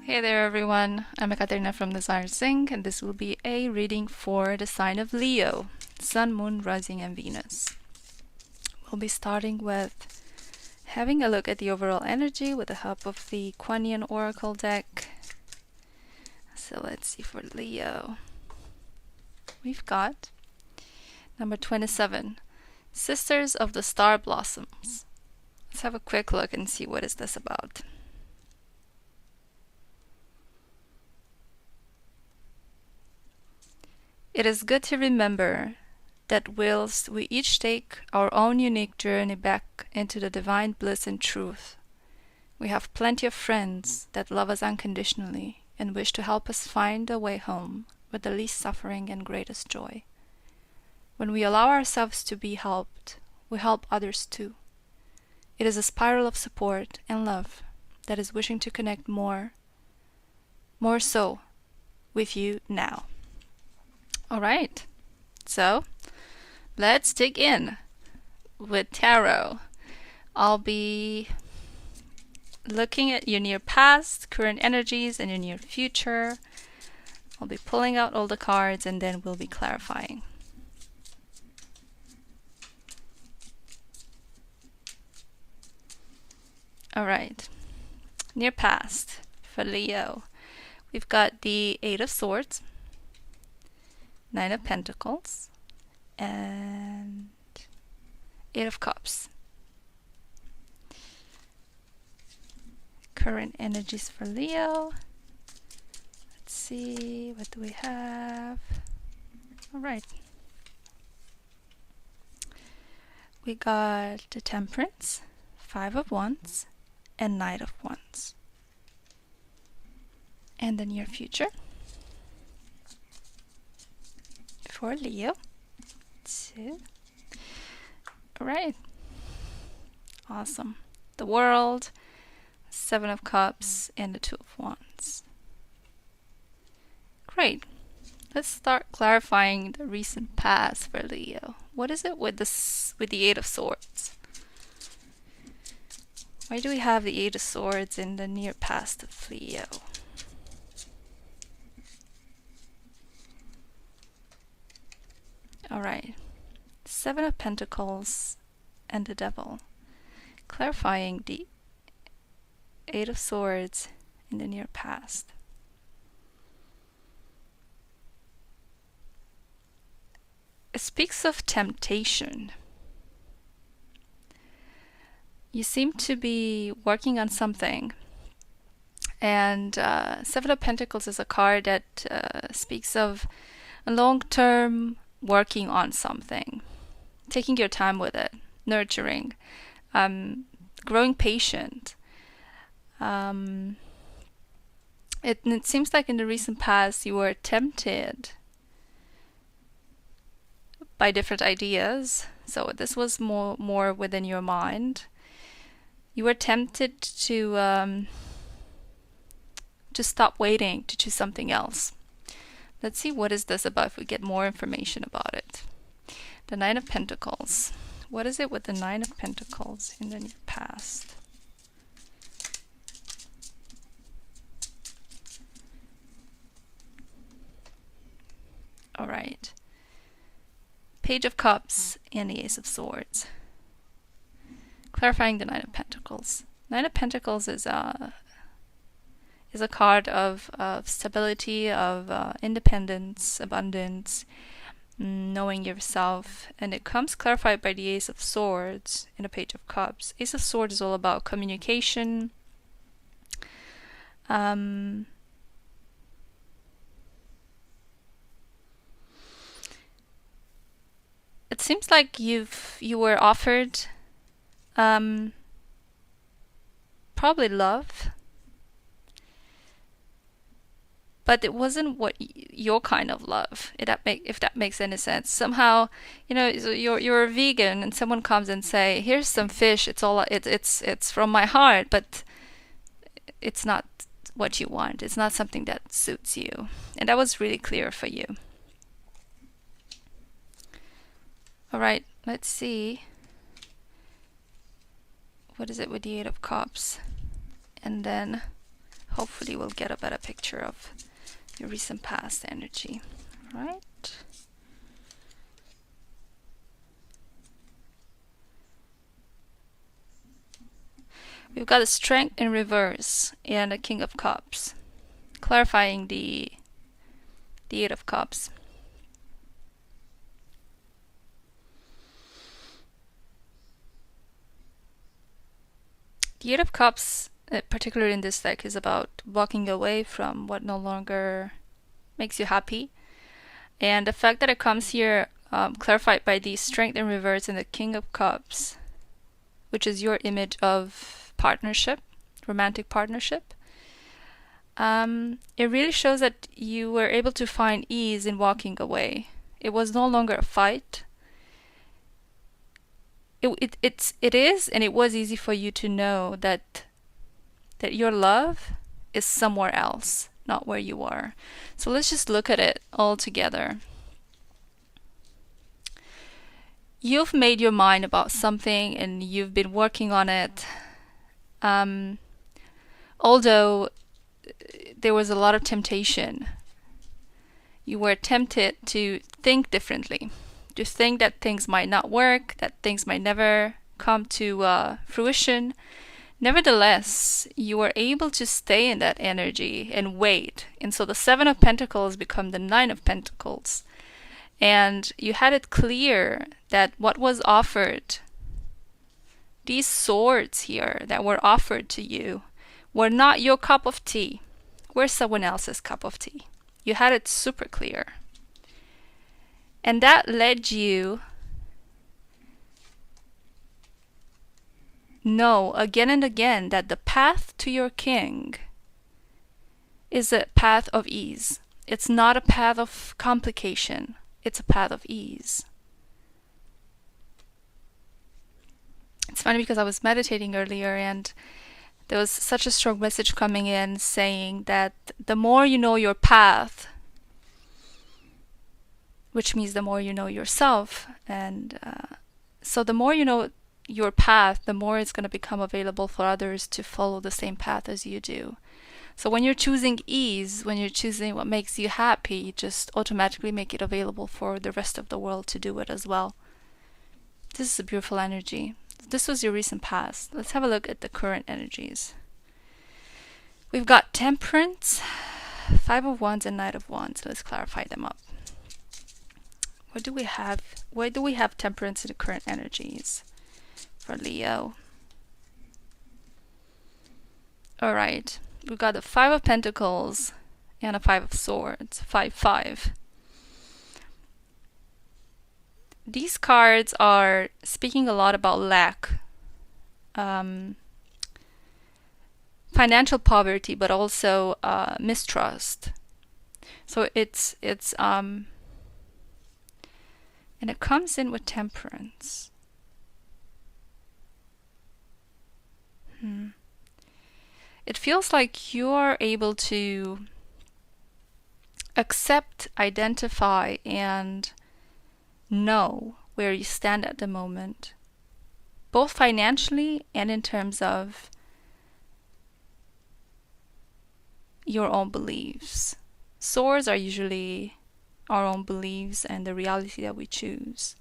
Hey there everyone, I'm Ekaterina from Desire Sync, and this will be a reading for the sign of Leo, Sun, Moon, Rising and Venus. We'll be starting with having a look at the overall energy with the help of the Kuan Yin Oracle deck. So let's see for Leo. We've got number 27, Sisters of the Star Blossoms. Let's have a quick look and see what is this about. It is good to remember that whilst we each take our own unique journey back into the divine bliss and truth, we have plenty of friends that love us unconditionally and wish to help us find a way home with the least suffering and greatest joy. When we allow ourselves to be helped, we help others too. It is a spiral of support and love that is wishing to connect more so with you now. Alright, so let's dig in with tarot. I'll be looking at your near past, current energies, and your near future. I'll be pulling out all the cards and then we'll be clarifying. Alright, near past for Leo. We've got the Eight of Swords, Nine of Pentacles, and Eight of Cups. Current energies for Leo. Let's see, what do we have? Alright. We got the Temperance, Five of Wands, and Knight of Wands. And the near future for Leo. Alright. Awesome. The World, Seven of Cups, and the Two of Wands. Great. Let's start clarifying the recent past for Leo. What is it with the Eight of Swords? Why do we have the Eight of Swords in the near past of Leo? Alright, Seven of Pentacles and the Devil, clarifying the Eight of Swords in the near past. It speaks of temptation. You seem to be working on something, and Seven of Pentacles is a card that speaks of a long-term working on something, taking your time with it, nurturing, growing patient. It seems like in the recent past you were tempted by different ideas, so this was more within your mind. You were tempted to stop waiting, to choose something else. Let's see what is this about if we get more information about it. The Nine of Pentacles. What is it with the Nine of Pentacles in the near past? Alright. Page of Cups and the Ace of Swords. Clarifying the Nine of Pentacles. Nine of Pentacles is a card of stability, of independence, abundance, knowing yourself, and it comes clarified by the Ace of Swords in a Page of Cups. Ace of Swords is all about communication. It seems like you were offered probably love, but it wasn't your kind of love. If that makes any sense. Somehow, you know, you're a vegan, and someone comes and say, "Here's some fish. It's from my heart," but it's not what you want. It's not something that suits you, and that was really clear for you. All right, let's see. What is it with the Eight of Cups? And then hopefully we'll get a better picture of your recent past energy. All right. We've got a Strength in reverse and a King of Cups, clarifying the Eight of Cups. The Eight of Cups, particularly in this deck, is about walking away from what no longer makes you happy. And the fact that it comes here clarified by the Strength in reverse and the King of Cups, which is your image of partnership, romantic partnership. It really shows that you were able to find ease in walking away. It was no longer a fight. It is, and it was easy for you to know that your love is somewhere else, not where you are. So let's just look at it all together. You've made your mind about something and you've been working on it. Although there was a lot of temptation, you were tempted to think differently, to think that things might not work, that things might never come to fruition. Nevertheless, you were able to stay in that energy and wait. And so the Seven of Pentacles become the Nine of Pentacles. And you had it clear that what was offered, these swords here that were offered to you, were not your cup of tea, were someone else's cup of tea. You had it super clear. And that led you know again and again that the path to your king is a path of ease. It's not a path of complication. It's a path of ease. It's funny because I was meditating earlier and there was such a strong message coming in saying that the more you know your path, which means the more you know yourself, and so the more you know your path, the more it's going to become available for others to follow the same path as you do. So when you're choosing ease, when you're choosing what makes you happy, you just automatically make it available for the rest of the world to do it as well. This is a beautiful energy. This was your recent past. Let's have a look at the current energies. We've got Temperance, Five of Wands, and Knight of Wands. Let's clarify them up. What do we have? Why do we have Temperance in the current energies for Leo? All right, we've got the Five of Pentacles and a Five of Swords. 5-5. These cards are speaking a lot about lack, financial poverty, but also mistrust. So it's and it comes in with Temperance. It feels like you are able to accept, identify, and know where you stand at the moment, both financially and in terms of your own beliefs. Swords are usually our own beliefs and the reality that we choose.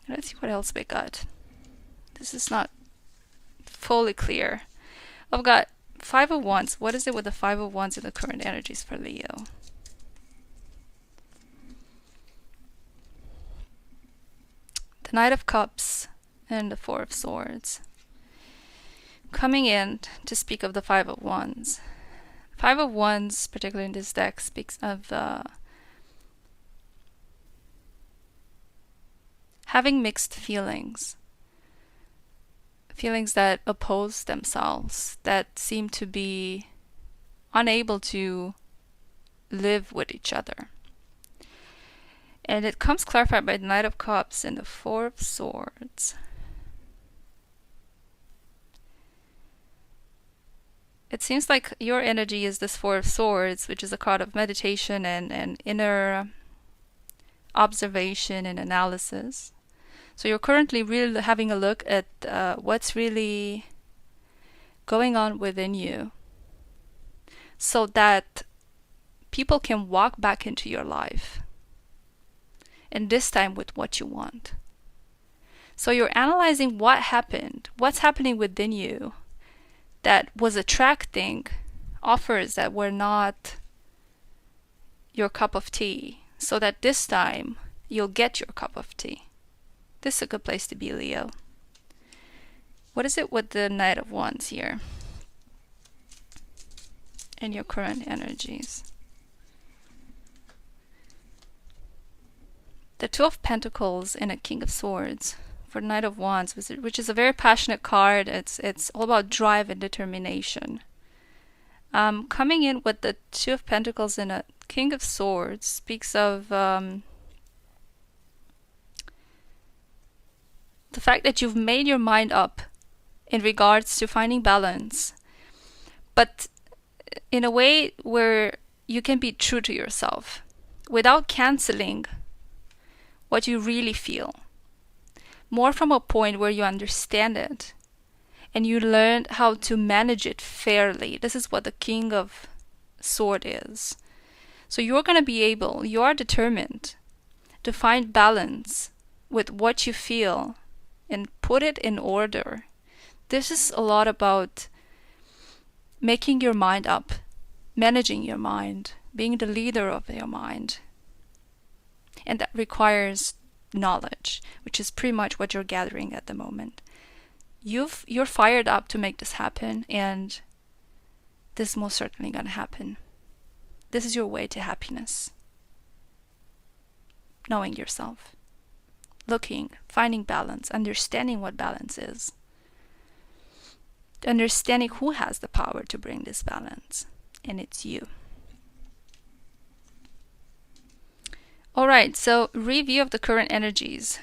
Let's see what else we got. This is not fully clear. I've got Five of Wands. What is it with the Five of Wands in the current energies for Leo? The Knight of Cups and the Four of Swords. Coming in to speak of the Five of Wands. Five of Wands, particularly in this deck, speaks of having mixed feelings. Feelings that oppose themselves, that seem to be unable to live with each other. And it comes clarified by the Knight of Cups and the Four of Swords. It seems like your energy is this Four of Swords, which is a card of meditation and inner observation and analysis. So you're currently really having a look at what's really going on within you so that people can walk back into your life, and this time with what you want. So you're analyzing what happened, what's happening within you that was attracting offers that were not your cup of tea, so that this time you'll get your cup of tea. This is a good place to be, Leo. What is it with the Knight of Wands here and your current energies? The Two of Pentacles and a King of Swords for Knight of Wands, which is a very passionate card. It's all about drive and determination. Coming in with the Two of Pentacles and a King of Swords speaks of the fact that you've made your mind up in regards to finding balance, but in a way where you can be true to yourself without canceling what you really feel. More from a point where you understand it and you learn how to manage it fairly. This is what the King of Swords is. So you're going to be able, you are determined to find balance with what you feel and put it in order. This is a lot about making your mind up, managing your mind, being the leader of your mind. And that requires knowledge, which is pretty much what you're gathering at the moment. You're fired up to make this happen, and this is most certainly going to happen. This is your way to happiness. Knowing yourself. Looking, finding balance, understanding what balance is. Understanding who has the power to bring this balance, and it's you. Alright, so review of the current energies.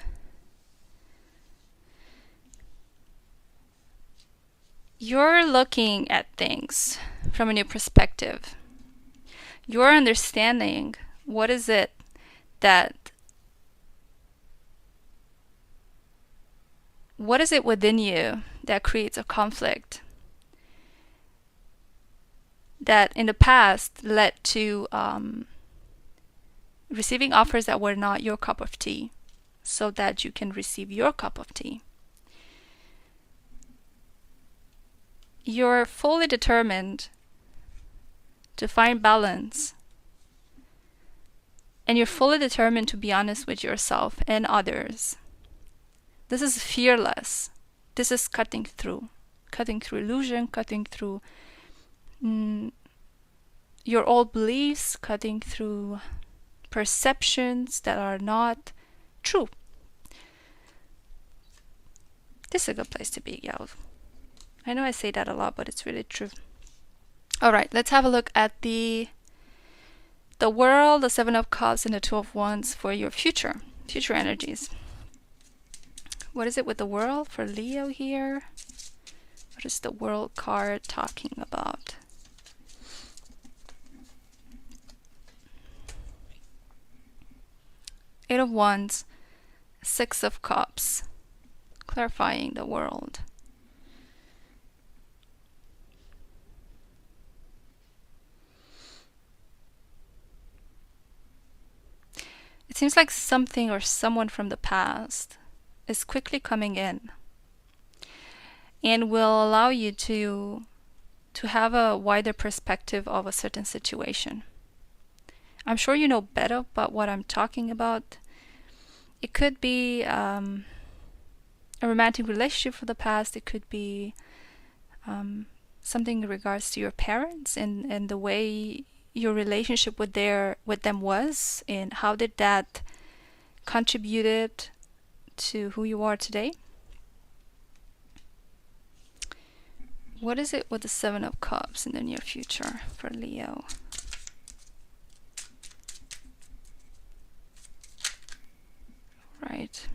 You're looking at things from a new perspective. You're understanding what is it within you that creates a conflict that in the past led to receiving offers that were not your cup of tea, so that you can receive your cup of tea. You're fully determined to find balance, and you're fully determined to be honest with yourself and others. This is fearless. This is cutting through illusion, cutting through your old beliefs, cutting through perceptions that are not true. This is a good place to be, y'all. I know I say that a lot, but it's really true. Alright, let's have a look at the World, the Seven of Cups, and the Two of Wands for your future energies. What is it with the World for Leo here? What is the World card talking about? Eight of Wands, Six of Cups, clarifying the World. It seems like something or someone from the past is quickly coming in and will allow you to have a wider perspective of a certain situation. I'm sure you know better about what I'm talking about. It could be a romantic relationship from the past. It could be something in regards to your parents and the way your relationship with them was, and how did that contributed to who you are today. What is it with the Seven of Cups in the near future for Leo? Right.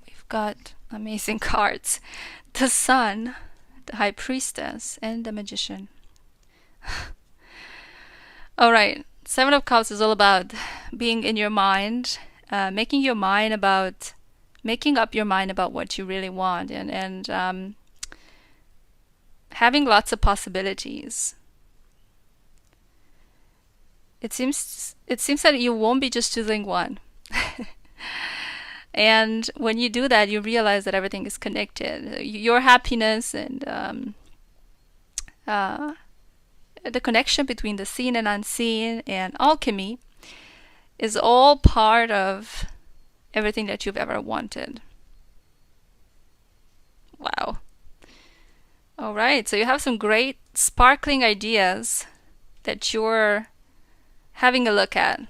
We've got amazing cards. The Sun, the High Priestess, and the Magician. Alright, Seven of Cups is all about being in your mind, making your mind about making up your mind about what you really want, and having lots of possibilities. It seems that you won't be just choosing one. And when you do that, you realize that everything is connected. Your happiness and the connection between the seen and unseen and alchemy is all part of everything that you've ever wanted. Wow. All right, so you have some great sparkling ideas that you're having a look at.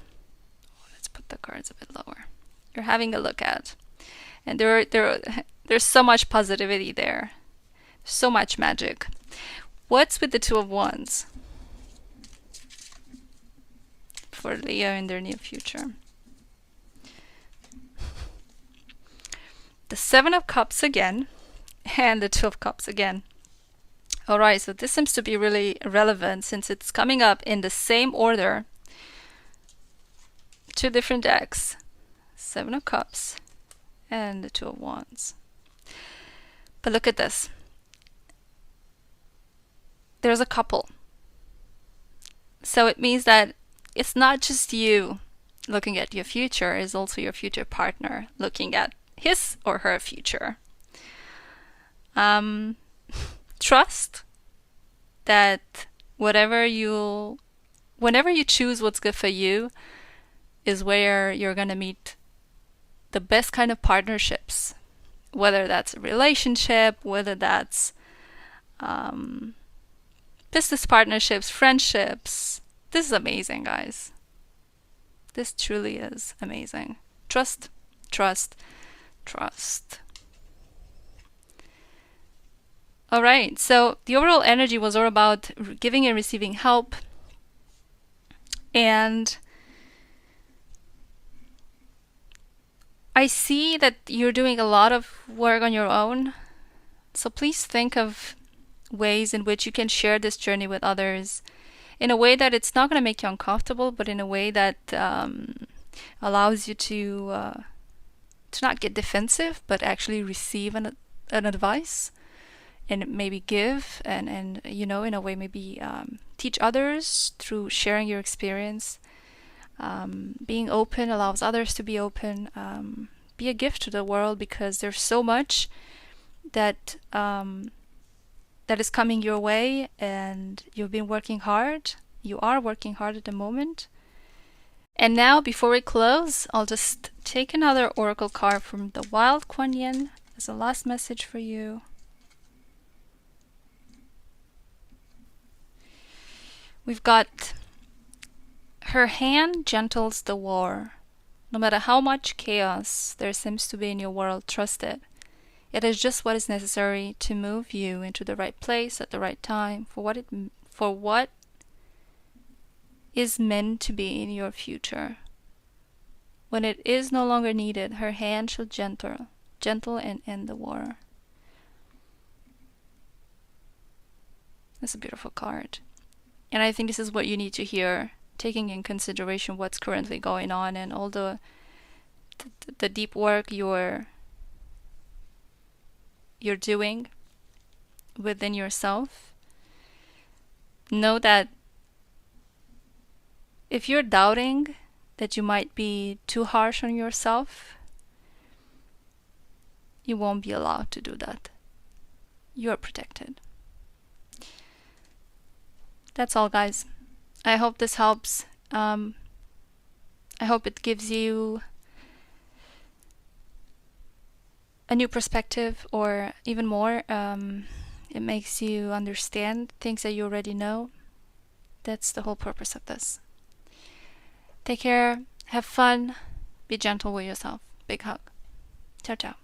Let's put the cards a bit lower. You're having a look at. And there's so much positivity there. So much magic. What's with the Two of Wands for Leo in their near future? The Seven of Cups again, and the Two of Cups again. Alright, so this seems to be really relevant since it's coming up in the same order. Two different decks. Seven of Cups and the Two of Wands. But look at this. There's a couple. So it means that it's not just you looking at your future, it's also your future partner looking at his or her future. Trust that whenever you choose what's good for you is where you're going to meet the best kind of partnerships, whether that's a relationship, whether that's business partnerships, friendships. This is amazing, guys. This truly is amazing. Trust, trust, trust. All right, so the overall energy was all about giving and receiving help. And I see that you're doing a lot of work on your own. So please think of ways in which you can share this journey with others in a way that it's not going to make you uncomfortable, but in a way that allows you to not get defensive, but actually receive an advice and maybe give and you know, in a way maybe teach others through sharing your experience. Being open allows others to be open. Be a gift to the world, because there's so much that that is coming your way, and you've been working hard. You are working hard at the moment. And now, before we close, I'll just take another oracle card from the Wild Kuan Yin as a last message for you. We've got, her hand gentles the war. No matter how much chaos there seems to be in your world, trust it. It is just what is necessary to move you into the right place at the right time for what is meant to be in your future. When it is no longer needed, her hand shall gentle and end the war. That's a beautiful card. And I think this is what you need to hear, taking in consideration what's currently going on and all the deep work you're doing within yourself. Know that if you're doubting that you might be too harsh on yourself, you won't be allowed to do that. You're protected. That's all, guys. I hope this helps. I hope it gives you a new perspective, or even more, it makes you understand things that you already know. That's the whole purpose of this. Take care, have fun, be gentle with yourself. Big hug. Ciao, ciao.